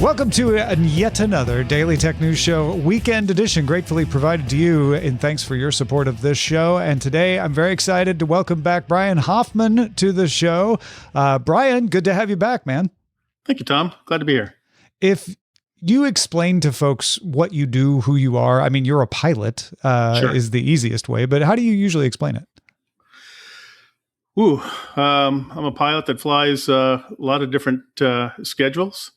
Welcome to yet another Daily Tech News Show Weekend Edition, gratefully provided to you, and thanks for your support of this show. And today I'm very excited to welcome back Brian Hoffman to the show. Brian, good to have you back, man. Thank you, Tom. Glad to be here. If you explain to folks what you do, who you are, I mean, you're a pilot, Sure. is the easiest way, but how do you usually explain it? I'm a pilot that flies a lot of different schedules,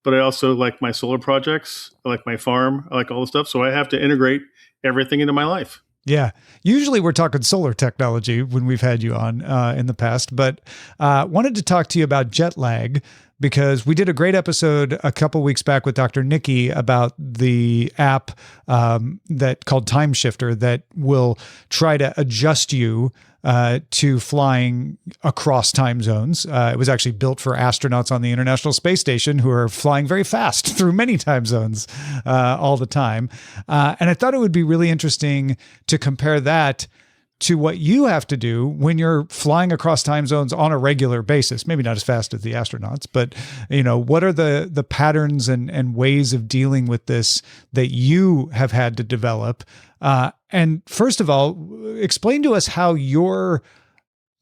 but I also like my solar projects. I like my farm. I like all the stuff. So I have to integrate everything into my life. Yeah. Usually we're talking solar technology when we've had you on in the past, but wanted to talk to you about jet lag because we did a great episode a couple weeks back with Dr. Nikki about the app that called Time Shifter that will try to adjust you to flying across time zones. It was actually built for astronauts on the International Space Station who are flying very fast through many time zones all the time. And I thought it would be really interesting to compare that to what you have to do when you're flying across time zones on a regular basis. Maybe not as fast as the astronauts, but you know, what are the patterns and ways of dealing with this that you have had to develop? And first of all, explain to us how your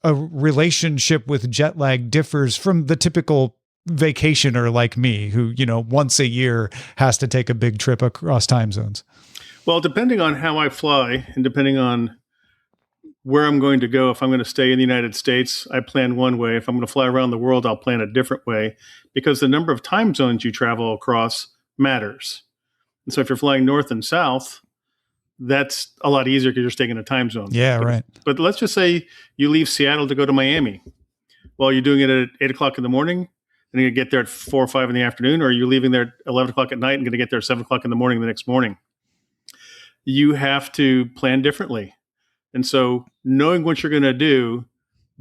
relationship with jet lag differs from the typical vacationer like me who, you know, once a year has to take a big trip across time zones. Well, depending on how I fly and depending on where I'm going to go, if I'm going to stay in the United States, I plan one way. If I'm going to fly around the world, I'll plan a different way because the number of time zones you travel across matters. And so if you're flying north and south, that's a lot easier because you're staying in a time zone. Yeah, right. But let's just say you leave Seattle to go to Miami. Well, you're doing it at 8 o'clock in the morning and you get there at 4 or 5 in the afternoon, or you're leaving there at 11 o'clock at night and going to get there at 7 o'clock in the morning the next morning. You have to plan differently. And so knowing what you're going to do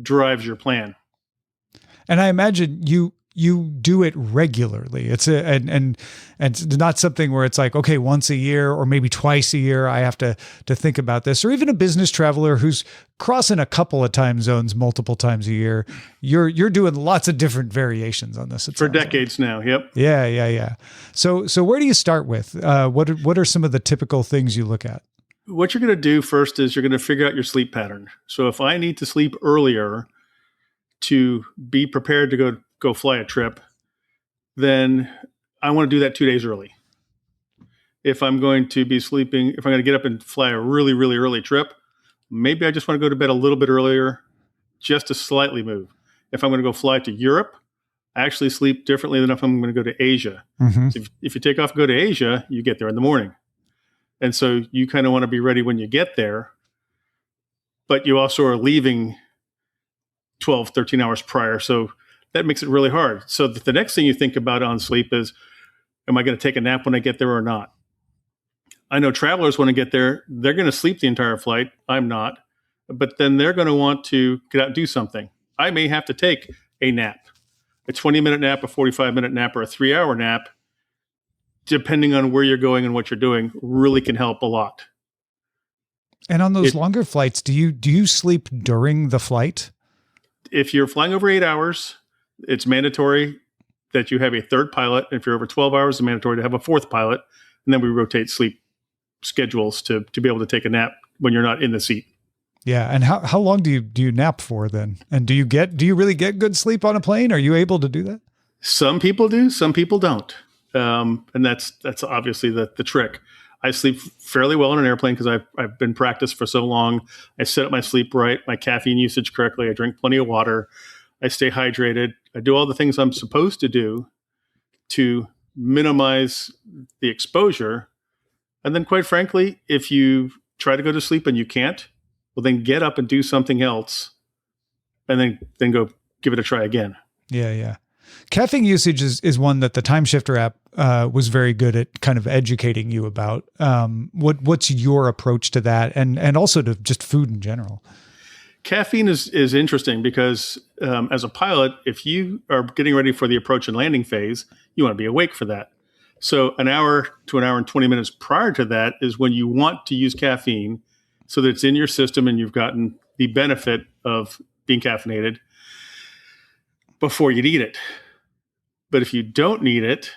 drives your plan. And I imagine you do it regularly. It's and it's not something where it's like, okay, once a year or maybe twice a year, I have to think about this. Or even a business traveler who's crossing a couple of time zones multiple times a year. You're doing lots of different variations on this. For decades now. Yep. Yeah. So where do you start with? What are some of the typical things you look at? What you're going to do first is you're going to figure out your sleep pattern. So if I need to sleep earlier to be prepared to go fly a trip, then I want to do that 2 days early. If I'm going to be sleeping, if I'm going to get up and fly a really, really early trip, maybe I just want to go to bed a little bit earlier just to slightly move. If I'm going to go fly to Europe, I actually sleep differently than if I'm going to go to Asia. Mm-hmm. So if you take off and go to Asia, you get there in the morning. And so you kind of want to be ready when you get there, but you also are leaving 12, 13 hours prior. So that makes it really hard. So the next thing you think about on sleep is, am I going to take a nap when I get there or not? I know travelers, when I get there, they're going to sleep the entire flight. I'm not. But then they're going to want to get out and do something. I may have to take a nap, a 20-minute nap, a 45-minute nap, or a 3-hour nap, depending on where you're going and what you're doing, really can help a lot. And on those longer flights, do you sleep during the flight? If you're flying over 8 hours, it's mandatory that you have a third pilot. If you're over 12 hours, it's mandatory to have a fourth pilot. And then we rotate sleep schedules to be able to take a nap when you're not in the seat. Yeah. And how long do you nap for then? And do you really get good sleep on a plane? Are you able to do that? Some people do, some people don't. And that's obviously the trick. I sleep fairly well on an airplane because I've been practiced for so long. I set up my sleep right, my caffeine usage correctly. I drink plenty of water. I stay hydrated. I do all the things I'm supposed to do to minimize the exposure. And then quite frankly, if you try to go to sleep and you can't, well, then get up and do something else and then go give it a try again. Yeah. Caffeine usage is one that the Time Shifter app was very good at kind of educating you about. What's your approach to that and also to just food in general? Caffeine is interesting because as a pilot, if you are getting ready for the approach and landing phase, you want to be awake for that. So an hour to an hour and 20 minutes prior to that is when you want to use caffeine so that it's in your system and you've gotten the benefit of being caffeinated before you need it. But if you don't need it,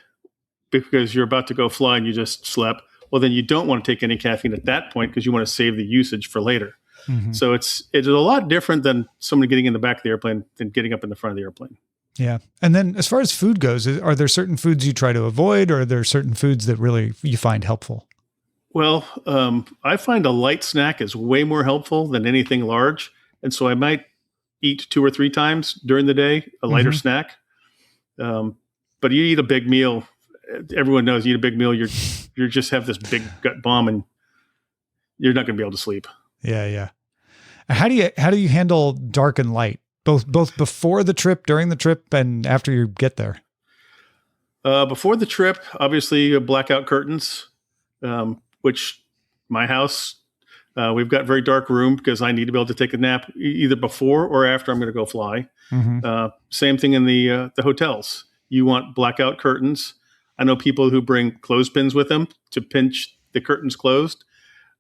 because you're about to go fly and you just slept, well, then you don't want to take any caffeine at that point because you want to save the usage for later. Mm-hmm. So it's a lot different than someone getting in the back of the airplane than getting up in the front of the airplane. Yeah. And then as far as food goes, are there certain foods you try to avoid, or are there certain foods that really you find helpful? Well, I find a light snack is way more helpful than anything large. And so I might eat 2 or 3 times during the day, a lighter snack. But you eat a big meal. Everyone knows you eat a big meal. You just have this big gut bomb and you're not going to be able to sleep. Yeah. Yeah. How do you handle dark and light, both before the trip, during the trip, and after you get there? Before the trip, obviously blackout curtains, which my house, we've got very dark room because I need to be able to take a nap either before or after I'm going to go fly. Mm-hmm. Same thing in the hotels. You want blackout curtains. I know people who bring clothespins with them to pinch the curtains closed.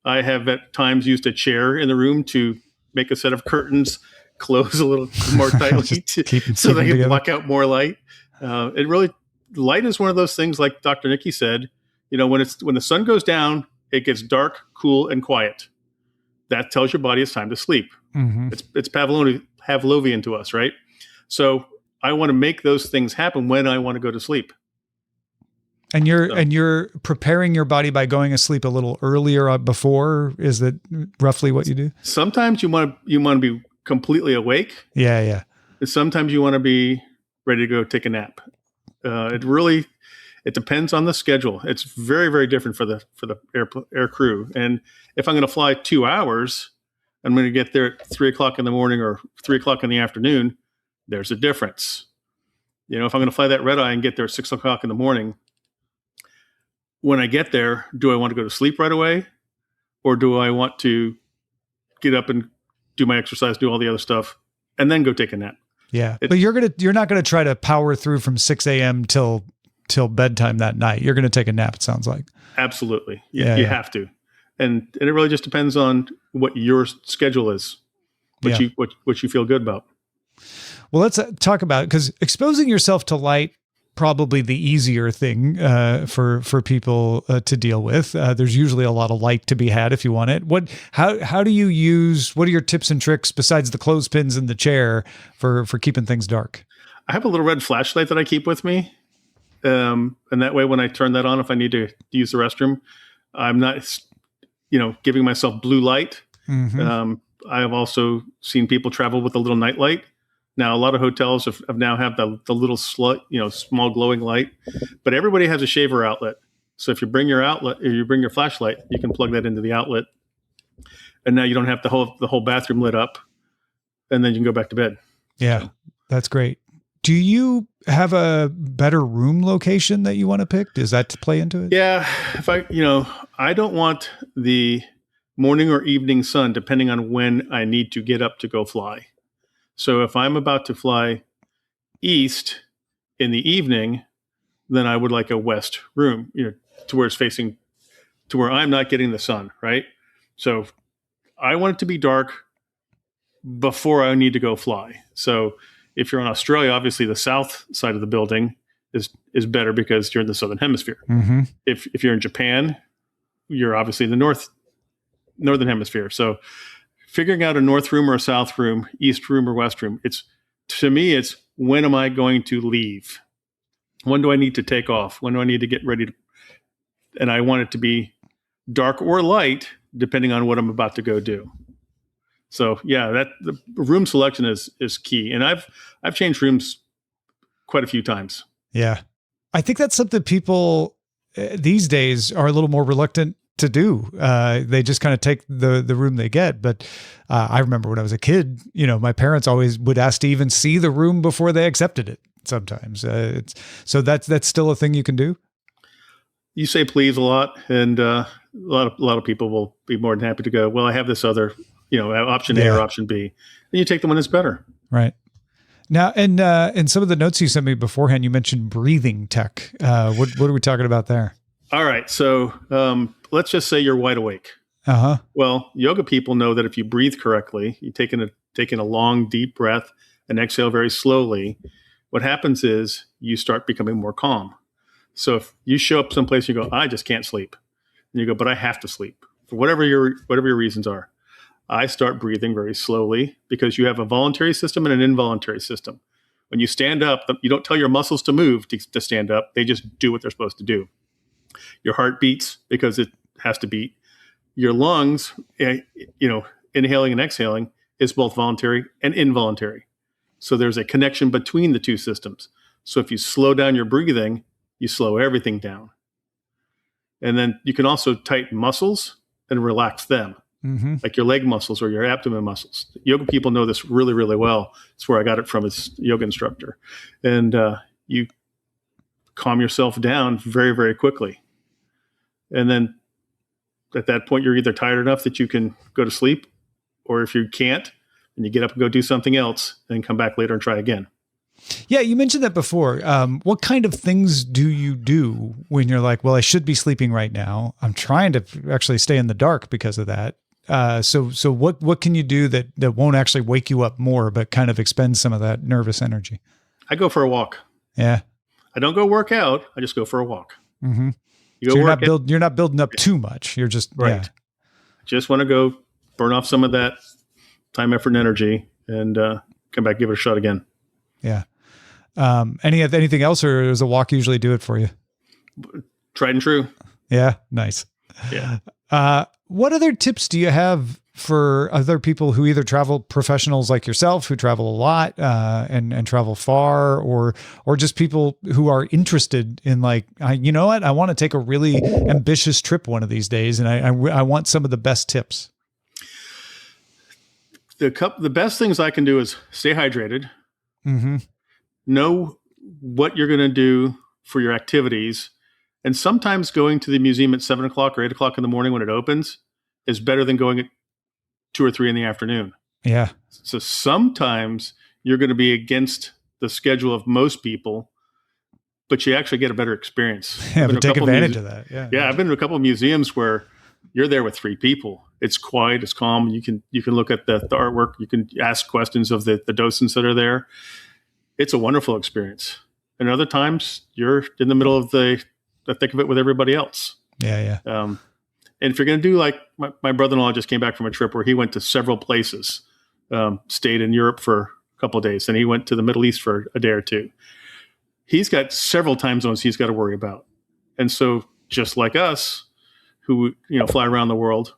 I have at times used a chair in the room to make a set of curtains close a little more tightly so they can block out more light. Light is one of those things, like Dr. Nikki said, when the sun goes down, it gets dark, cool, and quiet. That tells your body it's time to sleep. Mm-hmm. It's Pavlovian to us, right? So I want to make those things happen when I want to go to sleep. And you're preparing your body by going to sleep a little earlier before. Is that roughly what you do? Sometimes you want to be completely awake. Yeah, yeah. And sometimes you want to be ready to go take a nap. It depends on the schedule. It's very, very different for the air crew. And if I'm going to fly 2 hours, I'm going to get there at 3:00 in the morning or 3:00 in the afternoon. There's a difference. If I'm going to fly that red eye and get there at 6:00 in the morning, when I get there, do I want to go to sleep right away, or do I want to get up and do my exercise, do all the other stuff, and then go take a nap? Yeah, but you're not gonna try to power through from 6 a.m. till bedtime that night. You're gonna take a nap. It sounds like. Absolutely, you have to, and it really just depends on what your schedule is, what you feel good about. Well, let's talk about it, because exposing yourself to light, probably the easier thing for people to deal with. There's usually a lot of light to be had if you want it. How do you use? What are your tips and tricks besides the clothespins and the chair for keeping things dark? I have a little red flashlight that I keep with me, and that way when I turn that on, if I need to use the restroom, I'm not, giving myself blue light. Mm-hmm. I have also seen people travel with a little night light. Now, a lot of hotels have now have the little small glowing light, but everybody has a shaver outlet. So if you bring your outlet or you bring your flashlight, you can plug that into the outlet, and now you don't have the whole bathroom lit up, and then you can go back to bed. Yeah, that's great. Do you have a better room location that you want to pick? Does that play into it? Yeah, I don't want the morning or evening sun, depending on when I need to get up to go fly. So if I'm about to fly east in the evening, then I would like a west room, to where it's facing, to where I'm not getting the sun, right? So I want it to be dark before I need to go fly. So if you're in Australia, obviously the south side of the building is better because you're in the southern hemisphere. Mm-hmm. If you're in Japan, you're obviously in the northern hemisphere. So figuring out a north room or a south room, east room or west room, it's when am I going to leave? When do I need to take off? When do I need to get ready to? And I want it to be dark or light, depending on what I'm about to go do. So yeah, the room selection is key. And I've changed rooms quite a few times. Yeah. I think that's something people these days are a little more reluctant to do. They just kind of take the room they get. But I remember when I was a kid, my parents always would ask to even see the room before they accepted it sometimes. So that's still a thing you can do. You say please a lot, and a lot of people will be more than happy to go, well, I have this other, option A or option B. And you take the one that's better. Right. Now, and in some of the notes you sent me beforehand, you mentioned breathing tech. What are we talking about there? All right. So let's just say you're wide awake. Uh-huh. Well, yoga people know that if you breathe correctly, you take in a long, deep breath and exhale very slowly, what happens is you start becoming more calm. So if you show up someplace, you go, I just can't sleep. And you go, but I have to sleep for whatever your reasons are. I start breathing very slowly because you have a voluntary system and an involuntary system. When you stand up, you don't tell your muscles to move to stand up. They just do what they're supposed to do. Your heart beats because it has to beat. Your lungs, inhaling and exhaling is both voluntary and involuntary. So there's a connection between the two systems. So if you slow down your breathing, you slow everything down. And then you can also tighten muscles and relax them, like your leg muscles or your abdomen muscles. Yoga people know this really, really well. It's where I got it from as yoga instructor. And you calm yourself down very, very quickly. And then at that point, you're either tired enough that you can go to sleep, or if you can't, then you get up and go do something else and come back later and try again. Yeah, you mentioned that before. What kind of things do you do when you're like, well, I should be sleeping right now? I'm trying to actually stay in the dark because of that. So what can you do that won't actually wake you up more, but kind of expend some of that nervous energy? I go for a walk. Yeah. I don't go work out. I just go for a walk. Mm-hmm. You're not building up too much. You're just, right. Yeah. Just want to go burn off some of that time, effort, and energy and come back, give it a shot again. Yeah. Anything else, or does a walk usually do it for you? Tried and true. Yeah. Nice. Yeah. What other tips do you have for other people who either travel, professionals like yourself who travel a lot, and travel far, or just people who are interested in like, you know what, I want to take a really ambitious trip one of these days. And I want some of the best tips. The best things I can do is stay hydrated. Mm-hmm. Know what you're going to do for your activities. And sometimes going to the museum at 7 o'clock or 8 o'clock in the morning when it opens is better than going at 2 or 3 in the afternoon. Yeah. So sometimes you're going to be against the schedule of most people, but you actually get a better experience. Yeah, but take advantage of that. Yeah. Yeah. I've been to a couple of museums where you're there with 3 people. It's quiet. It's calm. You can look at the artwork. You can ask questions of the docents that are there. It's a wonderful experience. And other times you're in the middle of the thick of it with everybody else. Yeah. Yeah. And if you're going to do like my brother-in-law just came back from a trip where he went to several places, stayed in Europe for a couple of days, and he went to the Middle East for a day or two. He's got several time zones he's got to worry about. And so just like us who, fly around the world,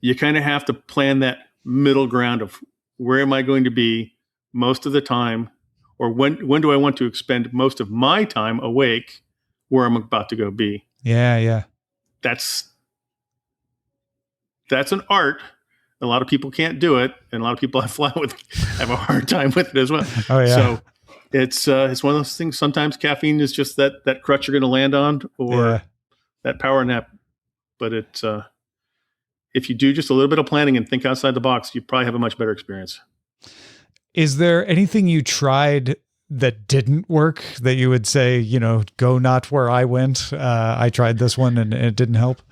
you kind of have to plan that middle ground of where am I going to be most of the time, or when do I want to expend most of my time awake where I'm about to go be. Yeah. Yeah. That's an art. A lot of people can't do it, and a lot of people I fly with have a hard time with it as well. Oh yeah. So it's one of those things. Sometimes caffeine is just that crutch you're going to land on, or that power nap. But it's if you do just a little bit of planning and think outside the box, you probably have a much better experience. Is there anything you tried that didn't work that you would say, go not where I went? I tried this one and it didn't help.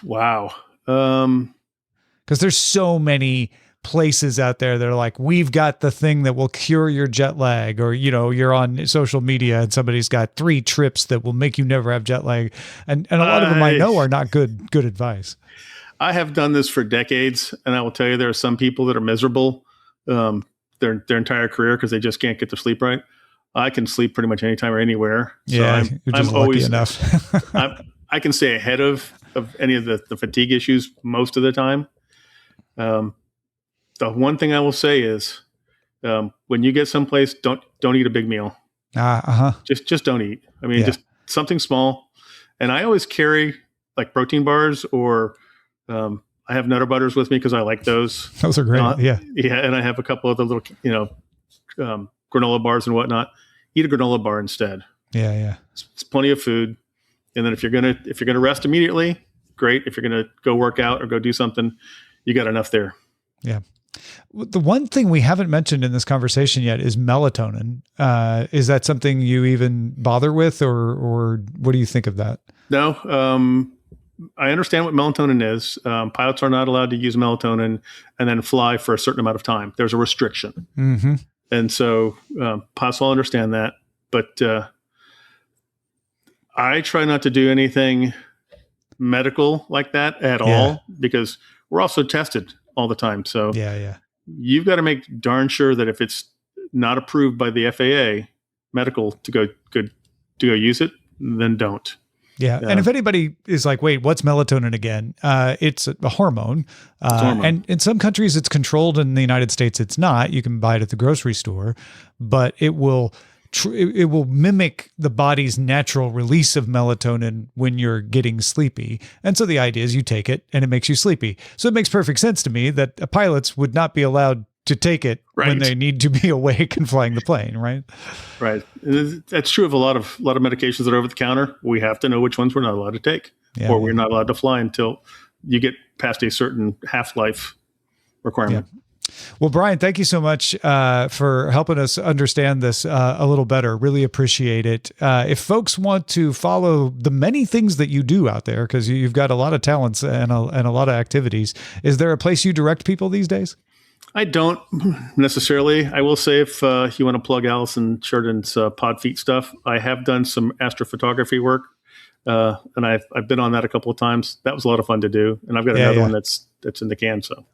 Wow. Because there's so many places out there that are like, we've got the thing that will cure your jet lag, or, you're on social media and somebody's got 3 trips that will make you never have jet lag. And a lot of them I know are not good advice. I have done this for decades, and I will tell you, there are some people that are miserable their entire career because they just can't get to sleep right. I can sleep pretty much anytime or anywhere. So yeah, you're just I'm lucky always enough. I can stay ahead of any of the fatigue issues most of the time. The one thing I will say is, when you get someplace, don't eat a big meal. Just don't eat. I mean, just something small. And I always carry like protein bars, or I have Nutter Butters with me because I like those. Those are great. Yeah. And I have a couple of the little, granola bars and whatnot. Eat a granola bar instead. Yeah. It's plenty of food. And then if you're gonna rest immediately, great. If you're gonna go work out or go do something, you got enough there. Yeah. The one thing we haven't mentioned in this conversation yet is melatonin. Is that something you even bother with, or what do you think of that? No. I understand what melatonin is. Pilots are not allowed to use melatonin and then fly for a certain amount of time. There's a restriction. Mm-hmm. And so pilots all understand that. But I try not to do anything medical like that at all, because we're also tested all the time. So you've got to make darn sure that if it's not approved by the FAA medical to go use it, then don't. Yeah. And if anybody is like, wait, what's melatonin again? It's a hormone. And in some countries it's controlled. In the United States, it's not. You can buy it at the grocery store, but it will mimic the body's natural release of melatonin when you're getting sleepy. And so the idea is you take it and it makes you sleepy. So it makes perfect sense to me that pilots would not be allowed to take it when they need to be awake and flying the plane, right? Right. That's true of a lot of medications that are over the counter. We have to know which ones we're not allowed to take, or we're not allowed to fly until you get past a certain half-life requirement. Yeah. Well, Brian, thank you so much for helping us understand this a little better. Really appreciate it. If folks want to follow the many things that you do out there, because you've got a lot of talents and a lot of activities, is there a place you direct people these days? I don't necessarily. I will say, if you want to plug Allison Sheridan's Pod Feet stuff, I have done some astrophotography work, and I've been on that a couple of times. That was a lot of fun to do, and I've got another one that's in the can. So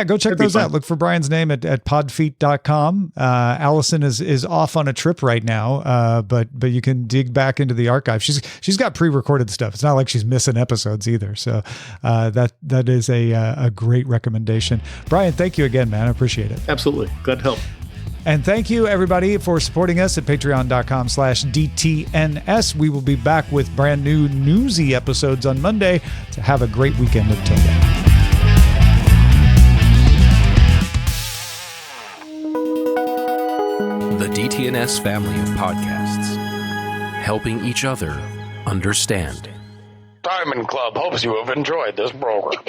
go check those out. Look for Brian's name at podfeet.com. Allison is off on a trip right now, but you can dig back into the archive. She's got pre-recorded stuff. It's not like she's missing episodes either. So that is a great recommendation. Brian, thank you again, man. I appreciate it. Absolutely. Glad to help. And thank you, everybody, for supporting us at patreon.com/DTNS. We will be back with brand new newsy episodes on Monday. So have a great weekend until then. The DTNS family of podcasts, helping each other understand. Diamond Club hopes you have enjoyed this program.